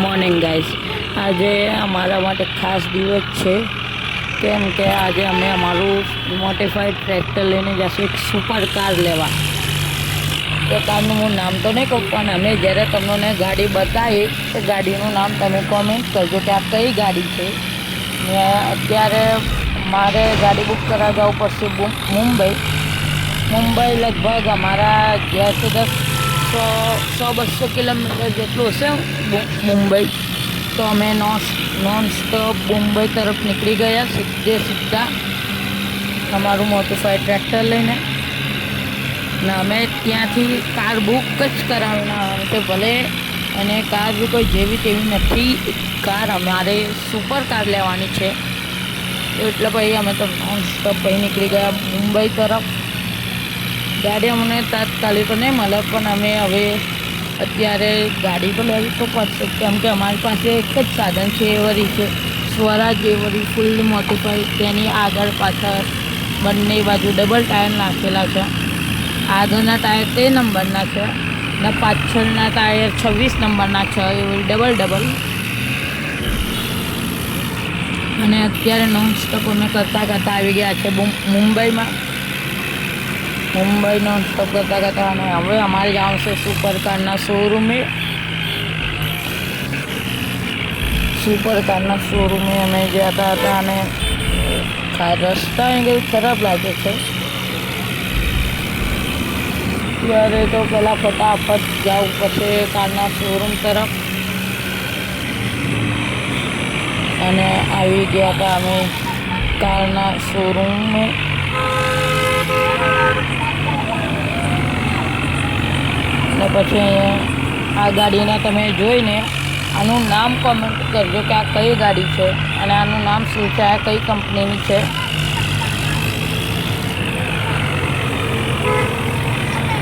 Morning guys, આજે અમારા માટે ખાસ દિવસ છે કેમ કે આજે અમે અમારું મોડિફાઈડ ટ્રેક્ટર લઈને જશું એક સુપર કાર લેવા. તો કારનું હું નામ તો નહીં કહું, પણ અમે જ્યારે તમને ગાડી બતાવી તો ગાડીનું નામ તમે કોમેન્ટ કરજો કે આ કઈ ગાડી છે. ને અત્યારે મારે ગાડી બુક કરાવવા જવું પડશે મુંબઈ લગભગ અમારા ઘેરથી 100-200 કિલોમીટર જેટલું હશે મુંબઈ. તો અમે નોન સ્ટોપ મુંબઈ તરફ નીકળી ગયા સીધા અમારું મોડિફાઈડ ટ્રેક્ટર લઈને. ને અમે ત્યાંથી કાર બુક જ કરાવીને કે ભલે, અને કાર બી કોઈ જેવી તેવી નથી, કાર અમારે સુપર કાર લેવાની છે. એટલે પછી અમે તો નોન સ્ટોપ પછી નીકળી ગયા મુંબઈ તરફ. ગાડી અમને તાત્કાલિક તો નહીં મળે, પણ અમે હવે અત્યારે ગાડી તો લેવી તો પડશે કેમ કે અમારી પાસે એક જ સાધન છે, એવરી છે સ્વરાજ એવરી ફૂલ મોડિફાઈડ. તેની આગળ પાછળ બંને બાજુ ડબલ ટાયર નાખેલા છે. આગળના ટાયર 13 નંબરના છે ને પાછળના ટાયર 26 નંબરના છે, એવી ડબલ. અને અત્યારે નોન સ્ટોપ અમે કરતાં આવી ગયા છે મુંબઈ નોન સ્ટોપ કરતાં. અને હવે અમારે જવાનું છે સુપર કારના શોરૂમે. અમે જતા હતા અને રસ્તા કંઈ ખરાબ લાગે છે. ત્યારે તો પહેલાં ફટાફટ જવું પડશે કારના શોરૂમ તરફ. અને આવી ગયા હતા અમે કારના શોરૂમમાં. અને પછી અહીંયા આ ગાડીને તમે જોઈને આનું નામ કોમેન્ટ કરજો કે આ કઈ ગાડી છે અને આનું નામ શું છે, આ કઈ કંપનીની છે.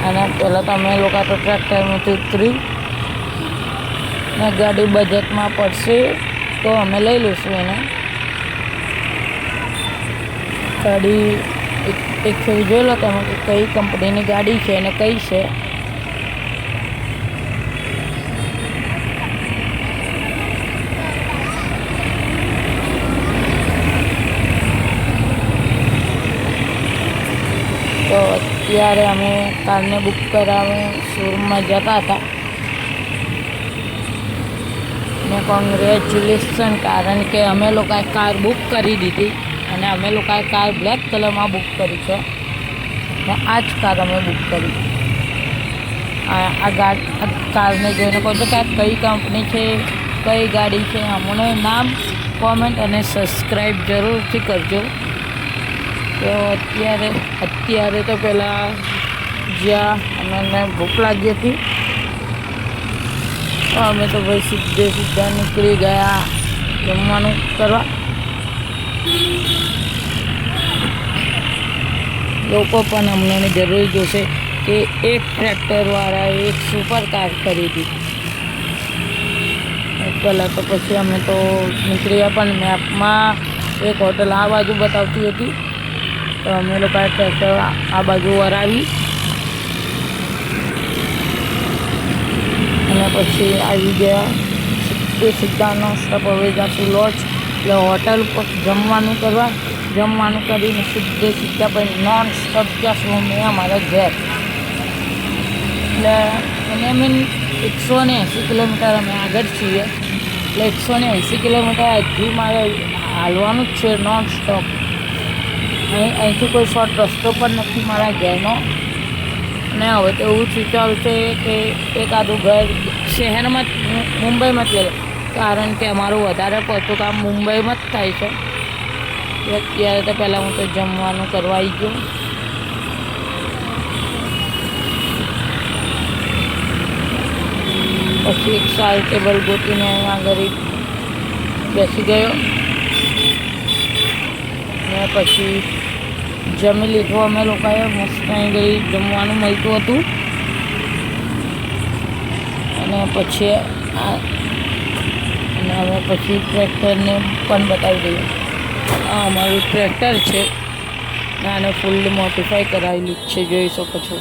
અને પહેલાં તો અમે લોકો તો ટ્રેક્ટરમાંથી ઉતરી ને ગાડી બજેટમાં પડશે તો અમે લઈ લઈશું એને. ગાડી એક ફેરી જોઈ લો તમે કે કઈ કંપનીની ગાડી છે અને કઈ છે. તો અત્યારે અમે કારને બુક કરાવી શોરૂમમાં જતા હતા. ને કોંગ્રેચ્યુલેશન, કારણ કે અમે લોકોએ કાર બુક કરી દીધી અને અમે લોકોએ કાર બ્લેક કલરમાં બુક કરી છે. ને આ જ કાર અમે બુક કરી. આ કારને જોઈને કહો છો કે આ કઈ કંપની છે, કઈ ગાડી છે. અમને નામ કોમેન્ટ અને સબસ્ક્રાઈબ જરૂરથી કરજો. તો અત્યારે તો પહેલાં જ્યાં અમને ભૂખ લાગી હતી તો અમે તો ભાઈ સીધા નીકળી ગયા જમવાનું કરવા. લોકો પણ અમને જરૂર જોશે કે એક ટ્રેક્ટરવાળાએ એક સુપર કાર ખરીદી. પહેલાં તો પછી અમે તો નીકળ્યા, પણ મેપમાં એક હોટલ આ બાજુ બતાવતી હતી તો અમે લોકોએ ટ્રેક્ટર આ બાજુ વરાવી અને પછી આવી ગયા સીધા નોન સ્ટોપ. હવે જશું લોજ એટલે હોટલ પર જમવાનું કરીને સીધા પછી નોન સ્ટોપ જશું અમે અમારા ઘેર. એટલે એને 180 કિલોમીટર અમે આગળ છીએ, એટલે 180 કિલોમીટર હજી મારે હાલવાનું જ છે નોન સ્ટોપ. અહીંથી કોઈ શોર્ટ રસ્તો પણ નથી મારા ઘરનો. અને હવે તો એવું વિચારું છે કે એકાદું ઘર શહેરમાં મુંબઈમાં જ લે, કારણ કે અમારું વધારે પડતું કામ મુંબઈમાં જ થાય છે. અત્યારે તો પહેલાં હું તો જમવાનું કરવા આવી ગયો. પછી એક સાલ ટેબલ ગોતીને આગળ બેસી ગયો ને પછી જમી લીધું અમે લોકોએ. મસ્ત અહીં ગઈ જમવાનું મળતું હતું. અને પછી અમે પછી ટ્રેક્ટરને પણ બતાવી દઈએ. આ અમારું ટ્રેક્ટર છે, આને ફૂલ મોડિફાઈ કરાવેલું છે, જોઈ શકો છો.